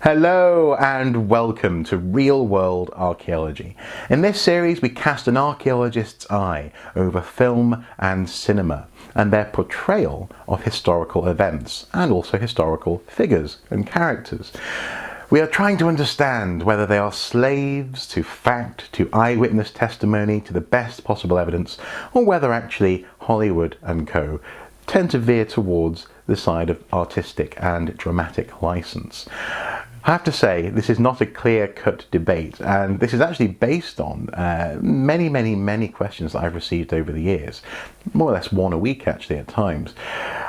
Hello and welcome to Reel World Archaeology. In this series we cast an archaeologist's eye over film and cinema and their portrayal of historical events and also historical figures and characters. We are trying to understand whether they are slaves to fact, to eyewitness testimony, to the best possible evidence, or whether actually Hollywood and co. tend to veer towards the side of artistic and dramatic license. I have to say, this is not a clear-cut debate, and this is actually based on many questions that I've received over the years, more or less one a week actually at times,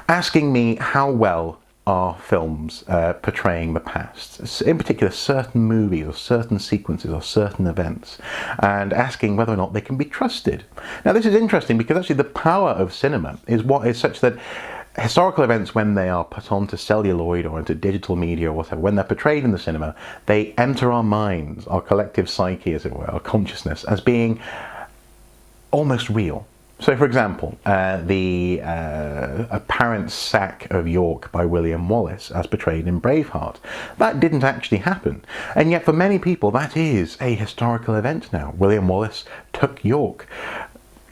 asking me how well are films portraying the past, in particular certain movies or certain sequences or certain events, and asking whether or not they can be trusted. Now this is interesting because actually the power of cinema is such that historical events, when they are put onto celluloid or into digital media or whatever, when they're portrayed in the cinema, they enter our minds, our collective psyche as it were, our consciousness, as being almost real. So for example, the apparent sack of York by William Wallace as portrayed in Braveheart, that didn't actually happen, and yet for many people that is a historical event now. William Wallace took York.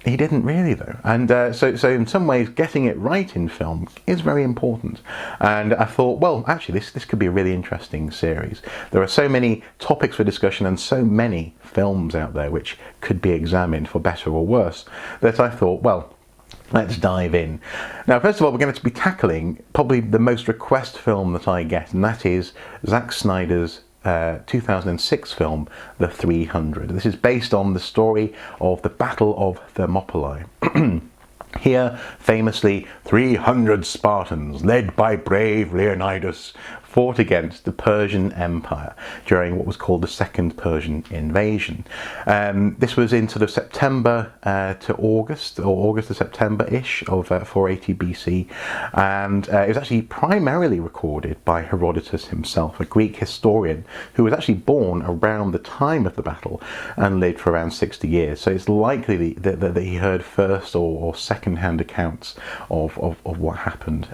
He didn't really though, and so in some ways getting it right in film is very important. And I thought, well, actually this could be a really interesting series. There are so many topics for discussion and so many films out there which could be examined for better or worse, that I thought, well, let's dive in. Now first of all, we're going to be tackling probably the most request film that I get, and that is Zack Snyder's 2006 film, The 300. This is based on the story of the Battle of Thermopylae. Here, famously, 300 Spartans, led by brave Leonidas, fought against the Persian Empire during what was called the Second Persian Invasion. This was in sort of September to August, or August to September-ish of 480 BC, and it was actually primarily recorded by Herodotus himself, a Greek historian who was actually born around the time of the battle and lived for around 60 years. So it's likely that he heard first or second-hand accounts of what happened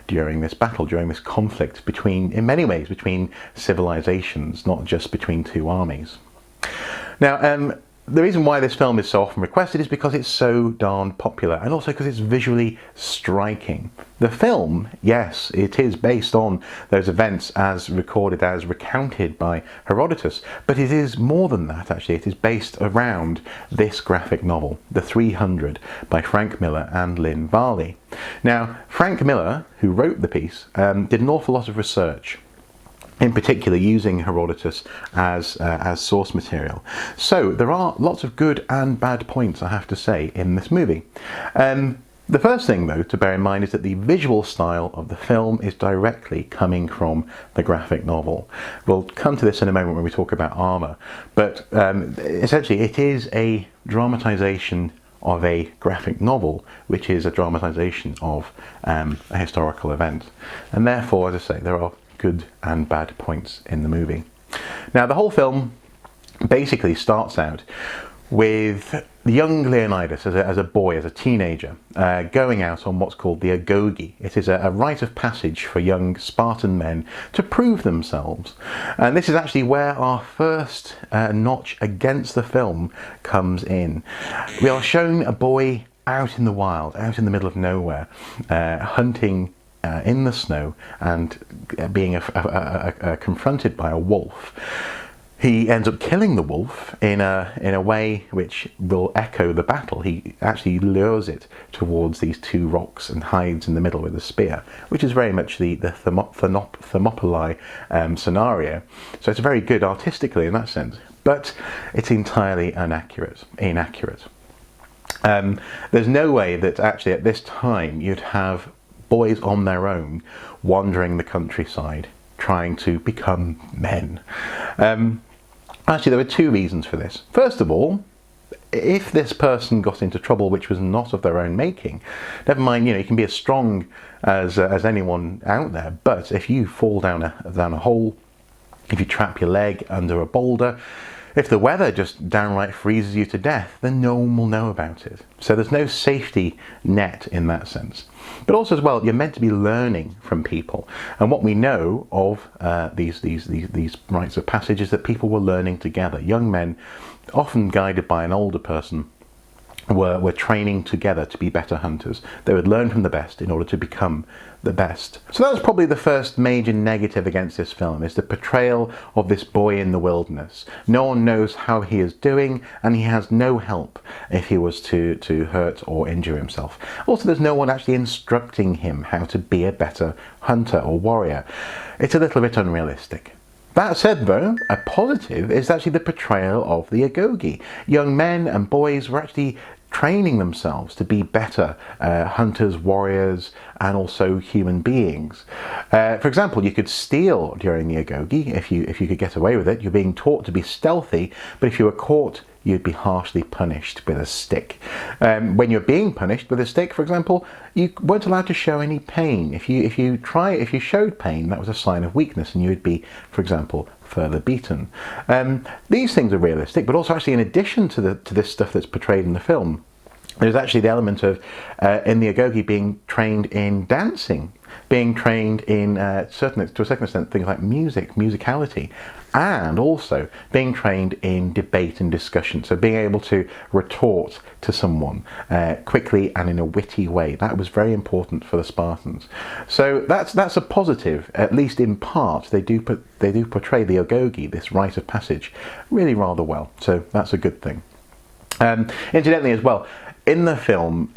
during this battle, during this conflict in many ways between civilizations, not just between two armies. Now, the reason why this film is so often requested is because it's so darn popular, and also because it's visually striking. The film, yes, it is based on those events as recorded, as recounted by Herodotus, but it is more than that actually. It is based around this graphic novel, The 300, by Frank Miller and Lynn Varley. Now, Frank Miller, who wrote the piece, did an awful lot of research, in particular using Herodotus as source material. So there are lots of good and bad points, I have to say, in this movie. The first thing though to bear in mind is that the visual style of the film is directly coming from the graphic novel. We'll come to this in a moment when we talk about armour, but essentially it is a dramatisation of a graphic novel, which is a dramatisation of a historical event, and therefore, as I say, there are good and bad points in the movie. Now the whole film basically starts out with young Leonidas as a boy, as a teenager, going out on what's called the agogi. It is a rite of passage for young Spartan men to prove themselves, and this is actually where our first notch against the film comes in. We are shown a boy out in the wild, out in the middle of nowhere, hunting in the snow and being confronted by a wolf. He ends up killing the wolf in a way which will echo the battle. He actually lures it towards these two rocks and hides in the middle with a spear, which is very much the Thermopylae scenario. So it's very good artistically in that sense, but it's entirely inaccurate. There's no way that actually at this time you'd have boys on their own wandering the countryside trying to become men. Actually, there were two reasons for this. First of all, if this person got into trouble which was not of their own making, never mind, you can be as strong as anyone out there, but if you fall down a hole, if you trap your leg under a boulder, If the weather just downright freezes you to death, then no one will know about it. So there's no safety net in that sense. But also as well, you're meant to be learning from people. And what we know of these rites of passage is that people were learning together. Young men, often guided by an older person, were training together to be better hunters. They would learn from the best in order to become the best. So that was probably the first major negative against this film, is the portrayal of this boy in the wilderness. No one knows how he is doing, and he has no help if he was to hurt or injure himself. Also, there's no one actually instructing him how to be a better hunter or warrior. It's a little bit unrealistic. That said though, a positive is actually the portrayal of the agogi. Young men and boys were actually training themselves to be better hunters, warriors, and also human beings. For example, you could steal during the agogi if you could get away with it. You're being taught to be stealthy, but if you were caught, you'd be harshly punished with a stick. When you're being punished with a stick, for example, you weren't allowed to show any pain. If you showed pain, that was a sign of weakness, and you would be, for example, further beaten. These things are realistic, but also actually in addition to this stuff that's portrayed in the film, there's actually the element of in the agogi being trained in dancing, being trained in to a certain extent things like music, musicality, and also being trained in debate and discussion. So being able to retort to someone quickly and in a witty way. That was very important for the Spartans. So that's a positive, at least in part. They do portray the agogi, this rite of passage, really rather well. So that's a good thing. Incidentally as well, in the film,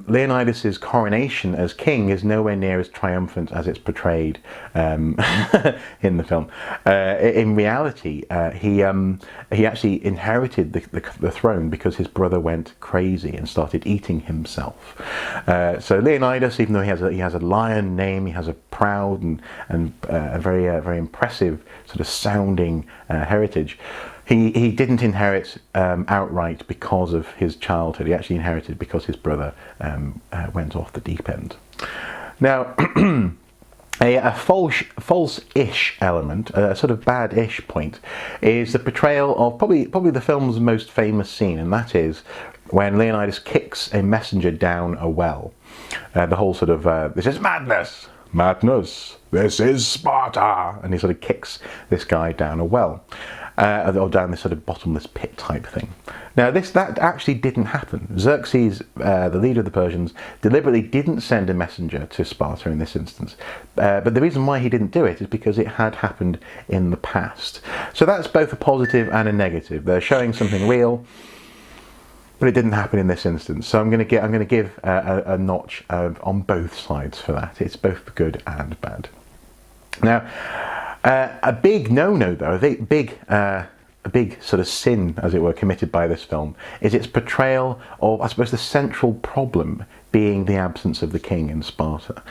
Leonidas's coronation as king is nowhere near as triumphant as it's portrayed in the film. In reality, he actually inherited the throne because his brother went crazy and started eating himself. So Leonidas, even though he has a lion name, he has a proud and a very impressive sort of sounding heritage. He didn't inherit outright because of his childhood. He actually inherited because his brother went off the deep end. Now, a false-ish element, a sort of bad-ish point, is the portrayal of probably the film's most famous scene, and that is when Leonidas kicks a messenger down a well. The whole sort of, this is madness! Madness! This is Sparta! And he sort of kicks this guy down a well. Or down this sort of bottomless pit type thing. Now that actually didn't happen. Xerxes, the leader of the Persians, deliberately didn't send a messenger to Sparta in this instance. But the reason why he didn't do it is because it had happened in the past. So that's both a positive and a negative. They're showing something real, but it didn't happen in this instance. So I'm going to give a notch on both sides for that. It's both good and bad. Now, a big no-no though, a big sort of sin, as it were, committed by this film is its portrayal of, I suppose, the central problem being the absence of the king in Sparta.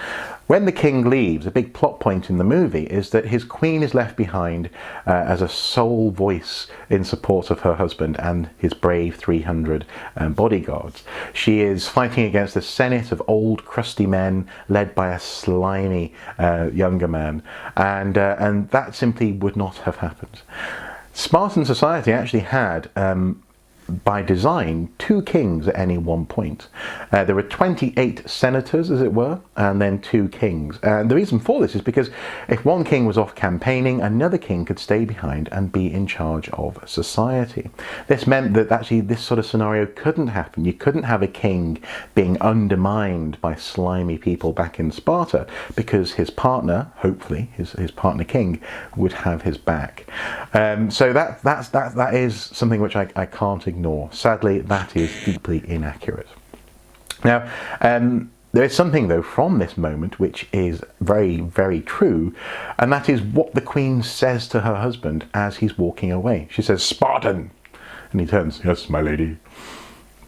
When the king leaves, a big plot point in the movie is that his queen is left behind as a sole voice in support of her husband and his brave 300 bodyguards. She is fighting against a senate of old, crusty men led by a slimy younger man, and that simply would not have happened. Spartan society actually had, by design, 2 kings at any one point. There were 28 senators, as it were, and then 2 kings. And the reason for this is because if one king was off campaigning, another king could stay behind and be in charge of society. This meant that actually this sort of scenario couldn't happen. You couldn't have a king being undermined by slimy people back in Sparta because his partner, hopefully his partner king, would have his back. So that is something which I can't ignore. Sadly, that is deeply inaccurate. Now, there is something though from this moment which is very, very true, and that is what the queen says to her husband as he's walking away. She says, "Spartan," and he turns, "Yes, my lady."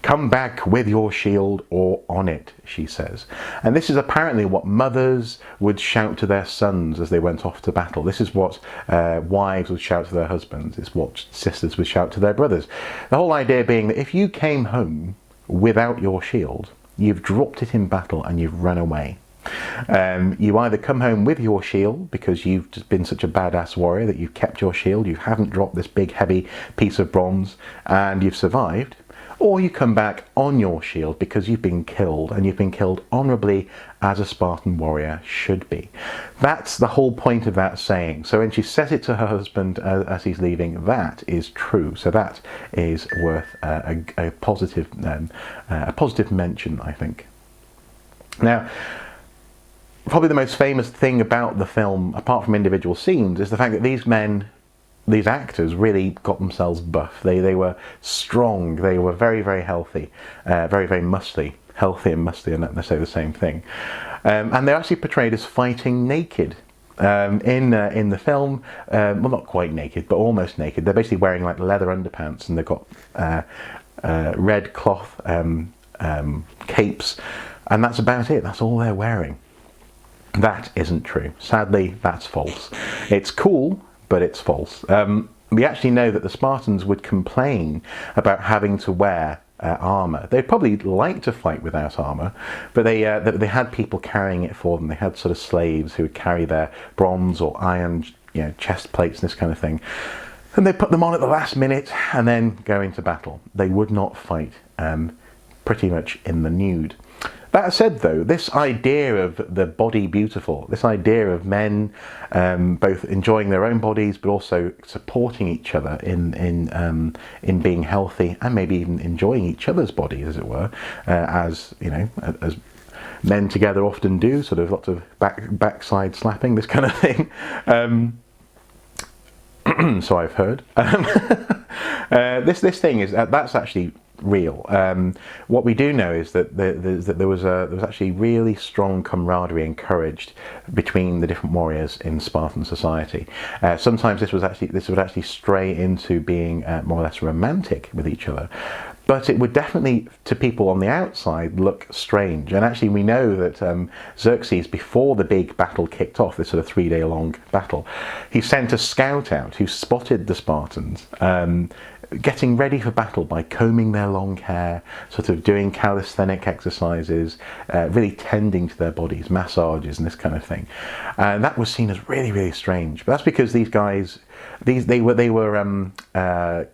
"Come back with your shield or on it," she says. And this is apparently what mothers would shout to their sons as they went off to battle. This is what wives would shout to their husbands. It's what sisters would shout to their brothers. The whole idea being that if you came home without your shield, you've dropped it in battle and you've run away. You either come home with your shield because you've just been such a badass warrior that you've kept your shield, you haven't dropped this big heavy piece of bronze, and you've survived, or you come back on your shield because you've been killed, and you've been killed honourably as a Spartan warrior should be. That's the whole point of that saying. So when she says it to her husband as he's leaving, that is true. So that is worth a positive mention, I think. Now, probably the most famous thing about the film, apart from individual scenes, is the fact that these actors really got themselves buff. They were strong, they were very, very healthy, very, very muscly. Healthy and muscly are not necessarily the same thing. And they're actually portrayed as fighting naked. In the film, well, not quite naked, but almost naked. They're basically wearing like leather underpants, and they've got red cloth capes, and that's about it. That's all they're wearing. That isn't true. Sadly, that's false. It's cool, but it's false. We actually know that the Spartans would complain about having to wear armour. They'd probably like to fight without armour, but they had people carrying it for them. They had sort of slaves who would carry their bronze or iron, chest plates and this kind of thing, and they put them on at the last minute and then go into battle. They would not fight pretty much in the nude. That said, though, this idea of the body beautiful, this idea of men both enjoying their own bodies but also supporting each other in being healthy and maybe even enjoying each other's bodies, as it were, as men together often do, sort of lots of backside slapping, this kind of thing. So I've heard. This thing is that's actually real. What we do know is that there was actually really strong camaraderie encouraged between the different warriors in Spartan society. Sometimes this would actually stray into being more or less romantic with each other. But it would definitely, to people on the outside, look strange. And actually we know that Xerxes, before the big battle kicked off, this sort of 3-day-long battle, he sent a scout out who spotted the Spartans getting ready for battle by combing their long hair, sort of doing calisthenic exercises, really tending to their bodies, massages and this kind of thing. And that was seen as really, really strange. But that's because these guys, they were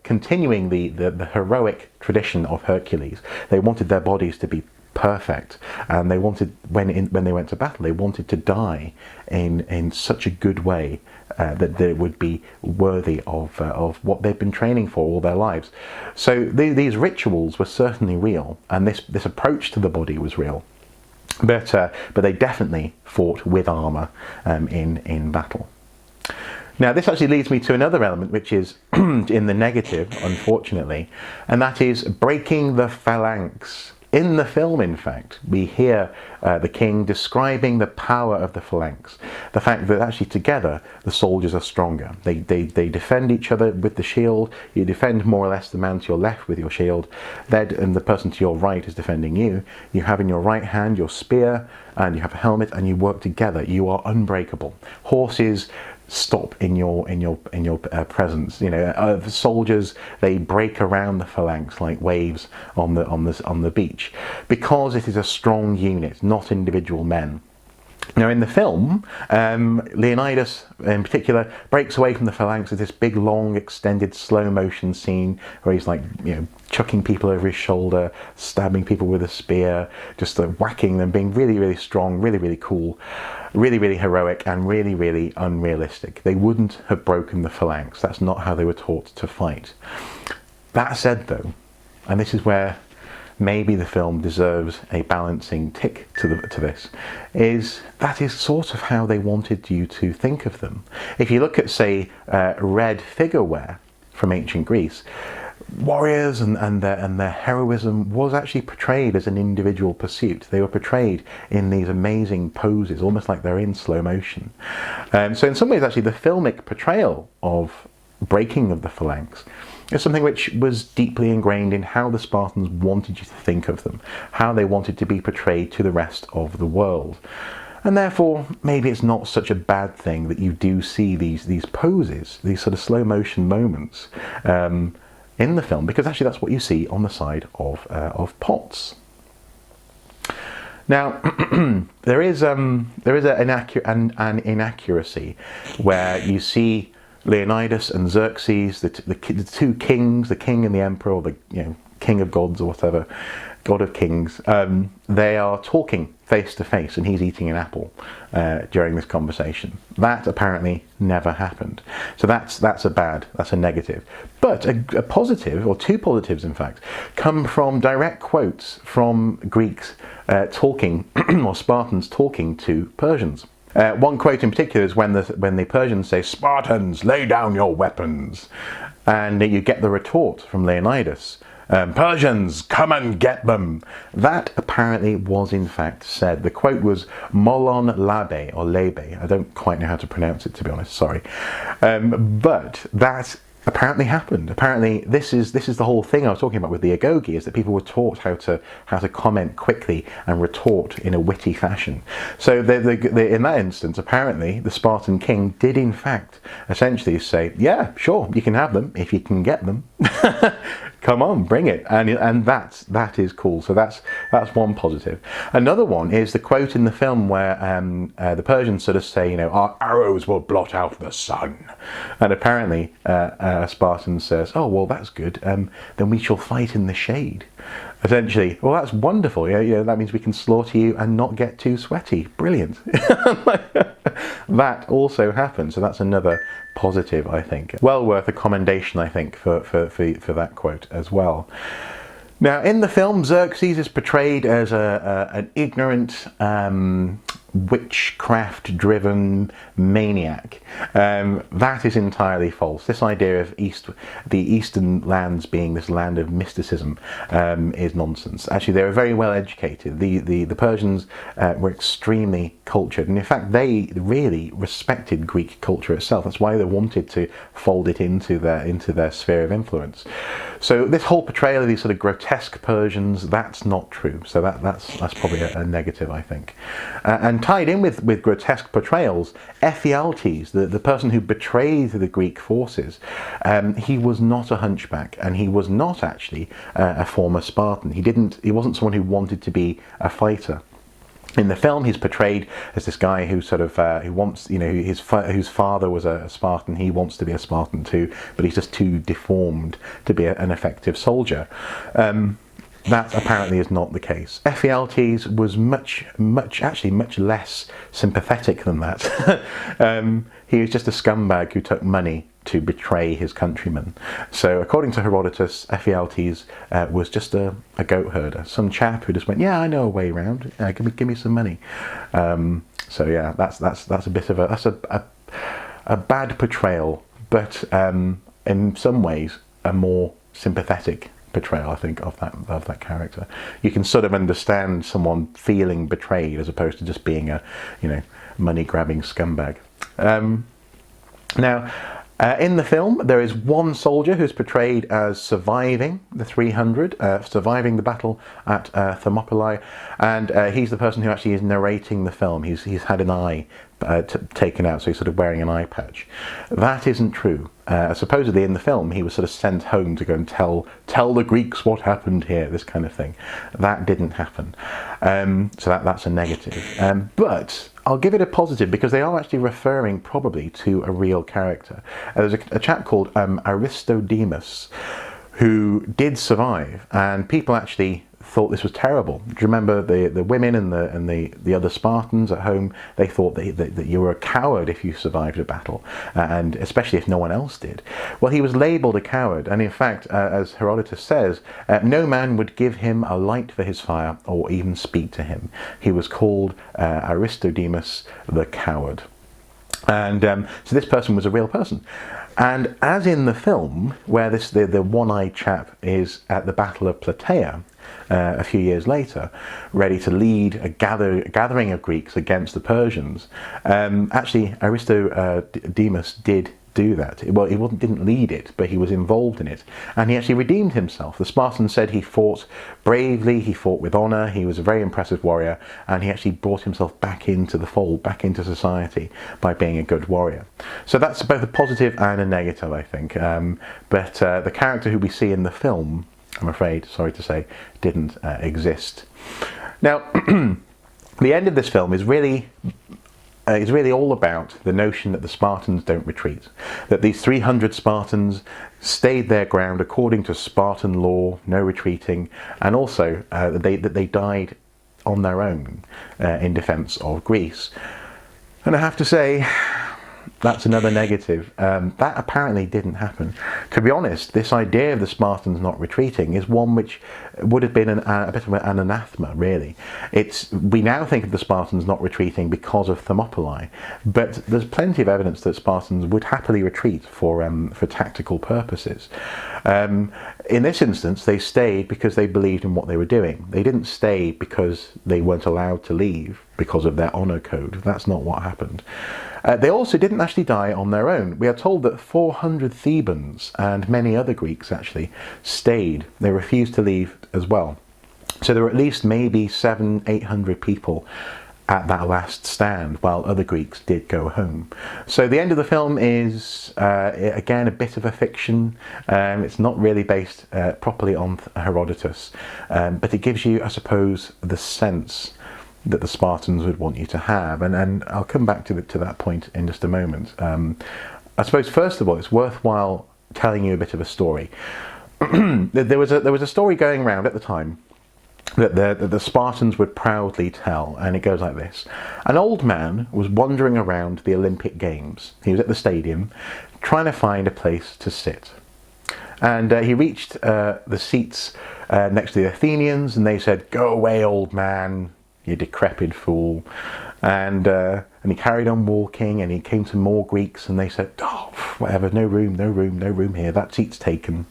continuing the heroic tradition of Hercules. They wanted their bodies to be perfect, and they wanted, when they went to battle, they wanted to die in such a good way that they would be worthy of what they've been training for all their lives. So these rituals were certainly real, and this approach to the body was real. But they definitely fought with armour in battle. Now, this actually leads me to another element, which is in the negative, unfortunately, and that is breaking the phalanx. In the film, in fact, we hear the king describing the power of the phalanx, the fact that actually together the soldiers are stronger. They defend each other with the shield. You defend more or less the man to your left with your shield, and the person to your right is defending you. You have in your right hand your spear, and you have a helmet, and you work together. You are unbreakable. Horses stop in your presence. The soldiers, they break around the phalanx like waves on the beach, because it is a strong unit, not individual men. Now, in the film, Leonidas in particular breaks away from the phalanx with this big, long, extended, slow motion scene where he's chucking people over his shoulder, stabbing people with a spear, just whacking them, being really, really strong, really, really cool, really, really heroic, and really, really unrealistic. They wouldn't have broken the phalanx. That's not how they were taught to fight. That said, though, and this is where maybe the film deserves a balancing tick to this, is that is sort of how they wanted you to think of them. If you look at, say, red figure wear from ancient Greece, warriors and their heroism was actually portrayed as an individual pursuit. They were portrayed in these amazing poses, almost like they're in slow motion. So in some ways, actually, the filmic portrayal of breaking of the phalanx is something which was deeply ingrained in how the Spartans wanted you to think of them, how they wanted to be portrayed to the rest of the world. And therefore, maybe it's not such a bad thing that you do see these poses, these sort of slow motion moments in the film, because actually that's what you see on the side of pots. Now, there is an inaccuracy where you see Leonidas and Xerxes, the two kings, the king and the emperor, or the king of gods or whatever, god of kings. They are talking face to face, and he's eating an apple during this conversation. That apparently never happened. So that's a negative. But a positive, or two positives in fact, come from direct quotes from Greeks talking, or Spartans talking to Persians. One quote in particular is when the Persians say, "Spartans, lay down your weapons," and you get the retort from Leonidas, "Persians, come and get them." That apparently was in fact said. The quote was "molon labe," or lebe. I don't quite know how to pronounce it, to be honest, sorry. But that apparently happened. Apparently this is the whole thing I was talking about with the agogi, is that people were taught how to comment quickly and retort in a witty fashion. So in that instance, apparently the Spartan king did in fact essentially say, "Yeah, sure, you can have them if you can get them." Come on, bring it, and that is cool. So that's one positive. Another one is the quote in the film where the Persians sort of say, "Our arrows will blot out the sun," and apparently Spartan says, "Oh well, that's good. Then we shall fight in the shade." Essentially, well, that's wonderful. Yeah, that means we can slaughter you and not get too sweaty. Brilliant. That also happened. So that's another positive, I think. Well worth a commendation, I think, for that quote as well. Now, in the film, Xerxes is portrayed as an ignorant, witchcraft-driven maniac. That is entirely false. This idea of the Eastern lands being this land of mysticism is nonsense. Actually, they were very well educated. The Persians were extremely cultured, and in fact, they really respected Greek culture itself. That's why they wanted to fold it into their sphere of influence. So this whole portrayal of these sort of grotesque Persians, that's not true. So that's probably a negative, I think. And tied in with grotesque portrayals, Ephialtes, the person who betrayed the Greek forces, he was not a hunchback, and he was not actually a former Spartan. He wasn't someone who wanted to be a fighter. In the film, he's portrayed as this guy who sort of who wants, whose father was a Spartan. He wants to be a Spartan too, but he's just too deformed to be an effective soldier. That apparently is not the case. Ephialtes was much less sympathetic than that. He was just a scumbag who took money to betray his countrymen. So according to Herodotus, Ephialtes was just a goat herder, some chap who just went, "Yeah, I know a way around. Give me some money." So yeah, that's a bit of a bad portrayal, but in some ways a more sympathetic portrayal, I think, of that character. You can sort of understand someone feeling betrayed as opposed to just being a money-grabbing scumbag. Now, in the film, there is one soldier who's portrayed as surviving the 300, surviving the battle at Thermopylae, and he's the person who actually is narrating the film. He's had an eye taken out, so he's sort of wearing an eye patch. That isn't true. Supposedly in the film, he was sort of sent home to go and tell the Greeks what happened here, this kind of thing. That didn't happen. So that's a negative. But I'll give it a positive, because they are actually referring probably to a real character. There's a chap called Aristodemus who did survive, and people actually thought this was terrible. Do you remember the women and the other Spartans at home? They thought that you were a coward if you survived a battle, and especially if no one else did. Well, he was labelled a coward, and in fact, as Herodotus says, no man would give him a light for his fire or even speak to him. He was called Aristodemus the coward. And so this person was a real person. And as in the film, where the one-eyed chap is at the Battle of Plataea a few years later, ready to lead a gathering of Greeks against the Persians, actually Aristodemus did do that. Well, he didn't lead it, but he was involved in it, and he actually redeemed himself. The Spartans said he fought bravely, he fought with honour, he was a very impressive warrior, and he actually brought himself back into the fold, back into society, by being a good warrior. So that's both a positive and a negative, I think. But the character who we see in the film, I'm afraid, sorry to say, didn't exist. Now, The end of this film is really all about the notion that the Spartans don't retreat, that these 300 Spartans stayed their ground according to Spartan law, no retreating, and also that they died on their own in defence of Greece. And I have to say, that's another negative. That apparently didn't happen. To be honest, this idea of the Spartans not retreating is one which would have been a bit of an anathema, really. We now think of the Spartans not retreating because of Thermopylae, but there's plenty of evidence that Spartans would happily retreat for tactical purposes. In this instance, they stayed because they believed in what they were doing. They didn't stay because they weren't allowed to leave because of their honour code. That's not what happened. They also didn't actually die on their own. We are told that 400 Thebans and many other Greeks actually stayed. They refused to leave as well. So there were at least maybe 700-800 people at that last stand, while other Greeks did go home. So the end of the film is, again, a bit of a fiction. It's not really based properly on Herodotus, but it gives you, I suppose, the sense that the Spartans would want you to have, and I'll come back to that point in just a moment. I suppose first of all, it's worthwhile telling you a bit of a story. There was a story going around at the time that the Spartans would proudly tell, and it goes like this. An old man was wandering around the Olympic Games. He was at the stadium trying to find a place to sit, and he reached the seats next to the Athenians, and they said, "Go away, old man, you decrepit fool." And he carried on walking, and he came to more Greeks, and they said, "Oh, whatever, no room here, that seat's taken."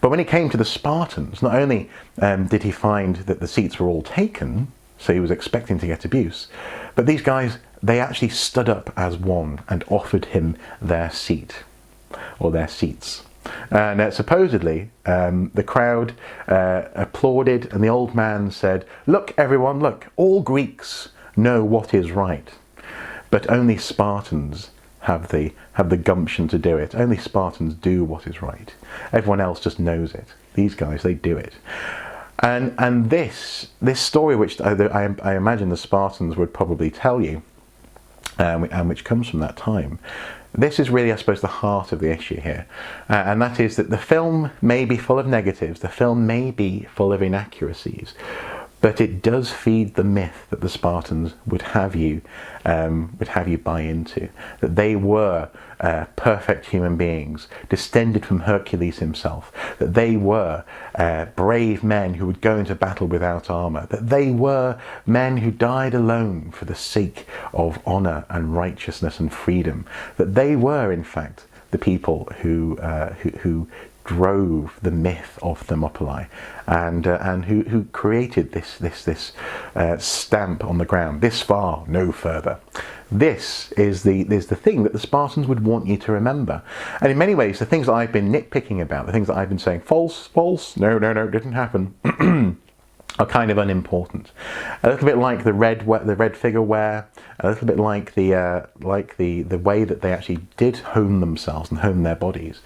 But when he came to the Spartans, not only did he find that the seats were all taken, so he was expecting to get abuse, but these guys, they actually stood up as one and offered him their seat, or their seats. And supposedly the crowd applauded, and the old man said, "Look, everyone, look, all Greeks know what is right, but only Spartans have the gumption to do it. Only Spartans do what is right. Everyone else just knows it. These guys, they do it." And this story, which I imagine the Spartans would probably tell you, and which comes from that time, this is really, I suppose, the heart of the issue here. And that is that the film may be full of negatives, the film may be full of inaccuracies, but it does feed the myth that the Spartans would have you buy into, that they were perfect human beings, descended from Hercules himself, that they were brave men who would go into battle without armour, that they were men who died alone for the sake of honour and righteousness and freedom, that they were, in fact, the people who drove the myth of Thermopylae, and who created this stamp on the ground. This far, no further. This is the thing that the Spartans would want you to remember. And in many ways, the things that I've been nitpicking about, the things that I've been saying, false, no, didn't happen, are kind of unimportant. A little bit like the red figure wear, a little bit like the way that they actually did hone themselves and hone their bodies.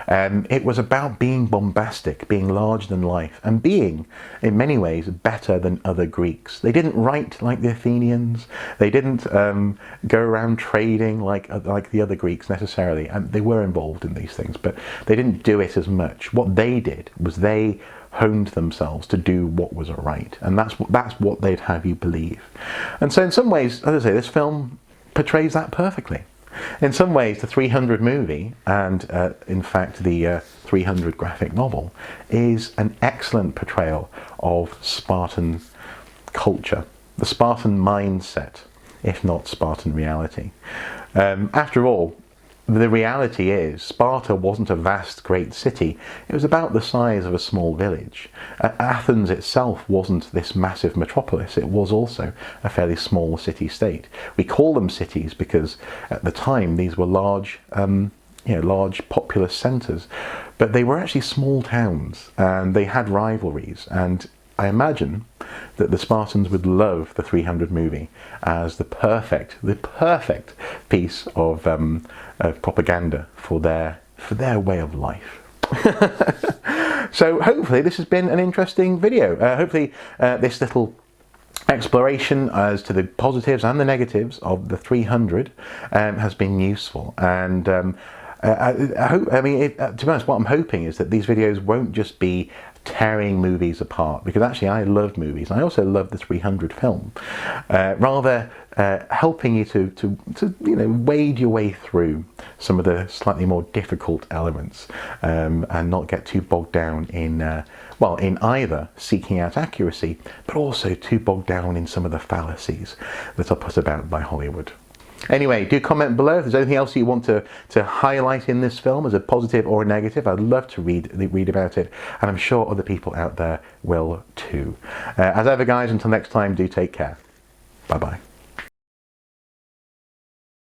It was about being bombastic, being larger than life, and being, in many ways, better than other Greeks. They didn't write like the Athenians. They didn't go around trading like the other Greeks necessarily. And they were involved in these things, but they didn't do it as much. What they did was they honed themselves to do what was right, and that's what they'd have you believe. And so in some ways, as I say, this film portrays that perfectly. In some ways, the 300 movie, and in fact the 300 graphic novel, is an excellent portrayal of Spartan culture, the Spartan mindset, if not Spartan reality. After all, the reality is, Sparta wasn't a vast, great city. It was about the size of a small village. Athens itself wasn't this massive metropolis. It was also a fairly small city-state. We call them cities because at the time these were large populous centres, but they were actually small towns, and they had rivalries. And I imagine that the Spartans would love the 300 movie as the perfect piece of propaganda for their way of life. So hopefully this has been an interesting video. Hopefully this little exploration as to the positives and the negatives of the 300 has been useful, and I hope, to be honest, what I'm hoping is that these videos won't just be tearing movies apart, because actually I love movies. I also love the 300 film. Rather helping you to wade your way through some of the slightly more difficult elements, and not get too bogged down in in either seeking out accuracy, but also too bogged down in some of the fallacies that are put about by Hollywood. Anyway, do comment below if there's anything else you want to highlight in this film as a positive or a negative. I'd love to read about it, and I'm sure other people out there will too. As ever, guys, until next time, do take care. Bye-bye.